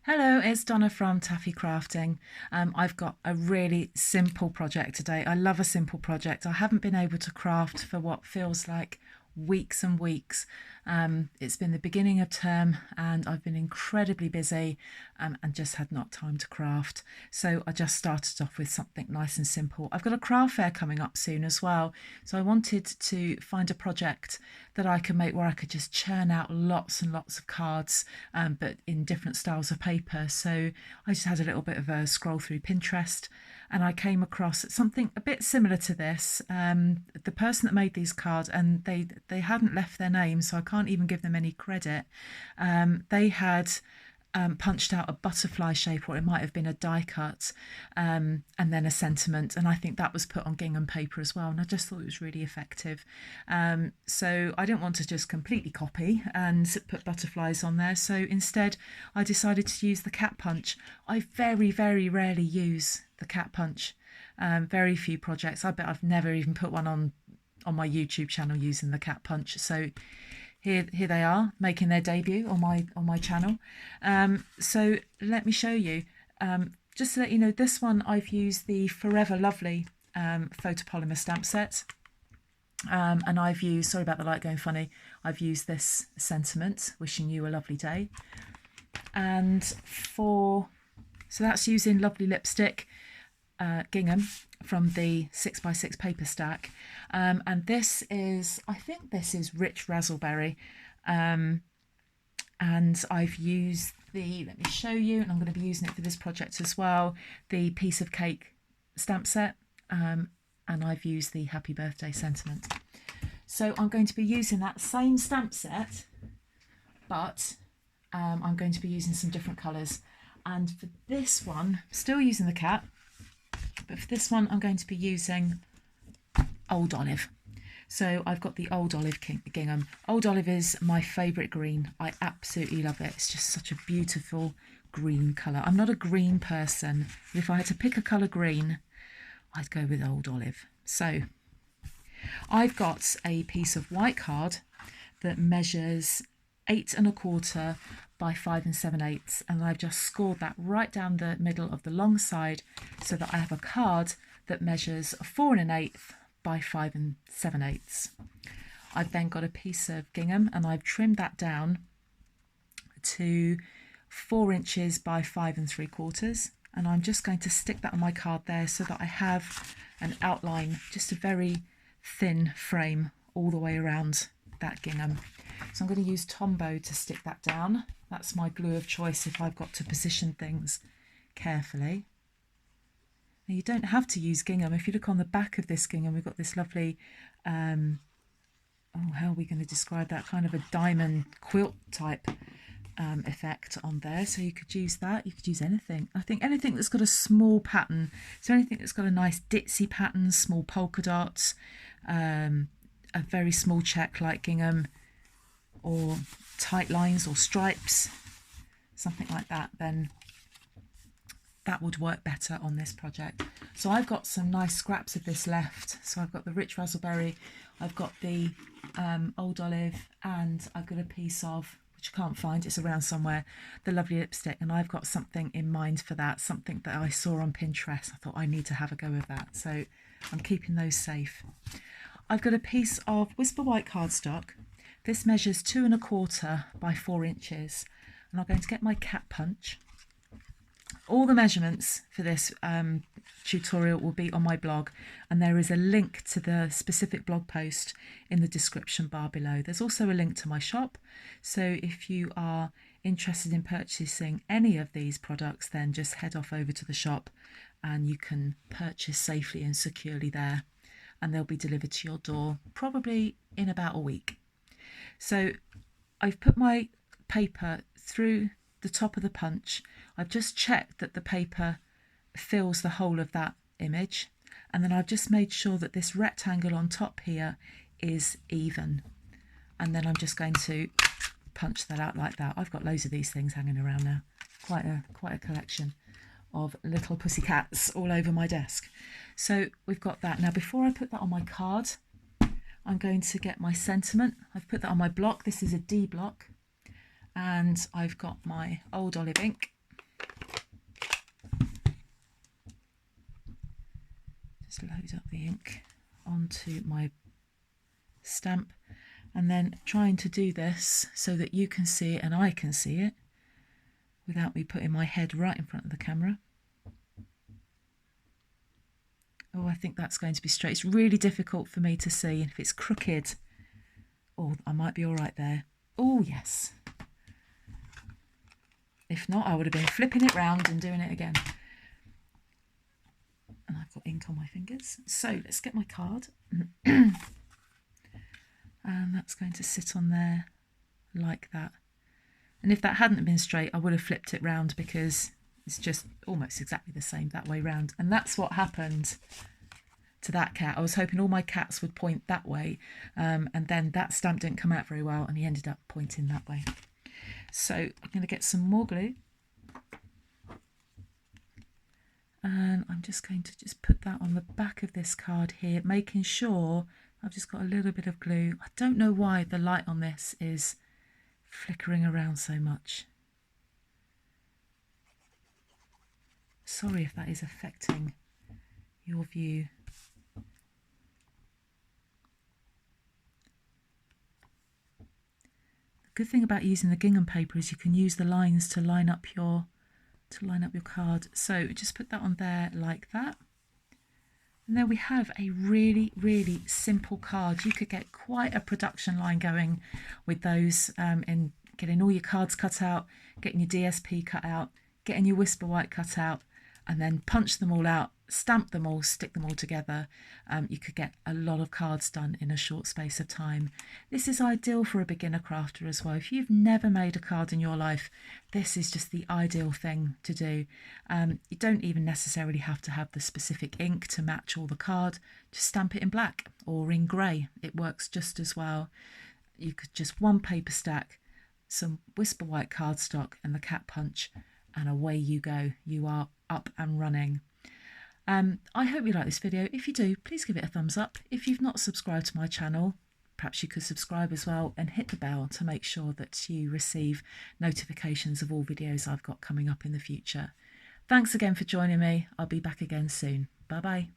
Hello, it's Donna from Taffy Crafting. I've got a really simple project today. I love a simple project. I haven't been able to craft for what feels like weeks and weeks. It's been the beginning of term and I've been incredibly busy and just had not time to craft. So I just started off with something nice and simple. I've got a craft fair coming up soon as well. So I wanted to find a project that I could make where I could just churn out lots and lots of cards, but in different styles of paper. So I just had a little bit of a scroll through Pinterest and I came across something a bit similar to this. The person that made these cards, and they hadn't left their name, so I can't even give them any credit. They had punched out a butterfly shape, or it might have been a die cut, and then a sentiment. And I think that was put on gingham paper as well. And I just thought it was really effective. So I didn't want to just completely copy and put butterflies on there. So instead, I decided to use the cat punch. I very, very rarely use the cat punch. Very few projects. I bet I've never even put one on my YouTube channel using the cat punch. So here they are making their debut on my channel. So let me show you. Just to let you know, this one I've used the Forever Lovely photopolymer stamp set. And I've used, sorry about the light going funny, I've used this sentiment, wishing you a lovely day. And so that's using Lovely Lipstick gingham from the 6x6 paper stack, and this is, I think this is Rich Razzleberry, and I've used the, let me show you, and I'm going to be using it for this project as well, the Piece of Cake stamp set, and I've used the Happy Birthday sentiment. So I'm going to be using that same stamp set, but I'm going to be using some different colours. And for this one, still using the cat, but for this one I'm going to be using Old Olive. So I've got the Old Olive gingham. Old Olive is my favourite green. I absolutely love it. It's just such a beautiful green colour. I'm not a green person, but if I had to pick a colour green, I'd go with Old Olive. So I've got a piece of white card that measures 8 1/4 by 5 7/8, and I've just scored that right down the middle of the long side so that I have a card that measures 4 1/8 by 5 7/8. I've then got a piece of gingham and I've trimmed that down to 4 inches by 5 3/4, and I'm just going to stick that on my card there so that I have an outline, just a very thin frame all the way around that gingham. So I'm going to use Tombow to stick that down. That's my glue of choice if I've got to position things carefully. Now you don't have to use gingham. If you look on the back of this gingham, we've got this lovely, how are we going to describe that? Kind of a diamond quilt type effect on there. So you could use that. You could use anything. I think anything that's got a small pattern. So anything that's got a nice ditzy pattern, small polka dots, a very small check like gingham, or tight lines or stripes, something like that, then that would work better on this project. So I've got some nice scraps of this left. So I've got the Rich Razzleberry, I've got the Old Olive, and I've got a piece of, which I can't find, it's around somewhere, the Lovely Lipstick, and I've got something in mind for that, something that I saw on Pinterest. I thought I need to have a go with that, so I'm keeping those safe. I've got a piece of Whisper White cardstock. This measures 2 1/4 by 4 inches, and I'm going to get my cat punch. All the measurements for this tutorial will be on my blog, and there is a link to the specific blog post in the description bar below. There's also a link to my shop, so if you are interested in purchasing any of these products, then just head off over to the shop and you can purchase safely and securely there, and they'll be delivered to your door probably in about a week. So I've put my paper through the top of the punch. I've just checked that the paper fills the whole of that image, and then I've just made sure that this rectangle on top here is even, and then I'm just going to punch that out like that. I've got loads of these things hanging around now, quite a collection of little pussycats all over my desk. So we've got that. Now before I put that on my card, I'm going to get my sentiment. I've put that on my block. This is a D block, and I've got my Old Olive ink, Just load up the ink onto my stamp, and then trying to do this so that you can see it and I can see it without me putting my head right in front of the camera. Oh, I think that's going to be straight. It's really difficult for me to see, and if it's crooked, oh, I might be all right there. Oh, yes. If not, I would have been flipping it round and doing it again. And I've got ink on my fingers. So let's get my card. And that's going to sit on there like that. And if that hadn't been straight, I would have flipped it round, because it's just almost exactly the same that way round. And that's what happened to that cat. I was hoping all my cats would point that way, and then that stamp didn't come out very well and he ended up pointing that way. So I'm going to get some more glue, and I'm just going to put that on the back of this card here, making sure I've just got a little bit of glue. I don't know why the light on this is flickering around so much. Sorry if that is affecting your view. The good thing about using the gingham paper is you can use the lines to line up your card. So just put that on there like that. And there we have a really, really simple card. You could get quite a production line going with those, in getting all your cards cut out, getting your DSP cut out, getting your Whisper White cut out, and then punch them all out, stamp them all, stick them all together. You could get a lot of cards done in a short space of time. This is ideal for a beginner crafter as well. If you've never made a card in your life, this is just the ideal thing to do. You don't even necessarily have to have the specific ink to match all the card. Just stamp it in black or in grey. It works just as well. You could just one paper stack, some Whisper White cardstock and the cat punch, and away you go. You are up and running. I hope you like this video. If you do, please give it a thumbs up. If you've not subscribed to my channel, perhaps you could subscribe as well and hit the bell to make sure that you receive notifications of all videos I've got coming up in the future. Thanks again for joining me. I'll be back again soon. Bye bye.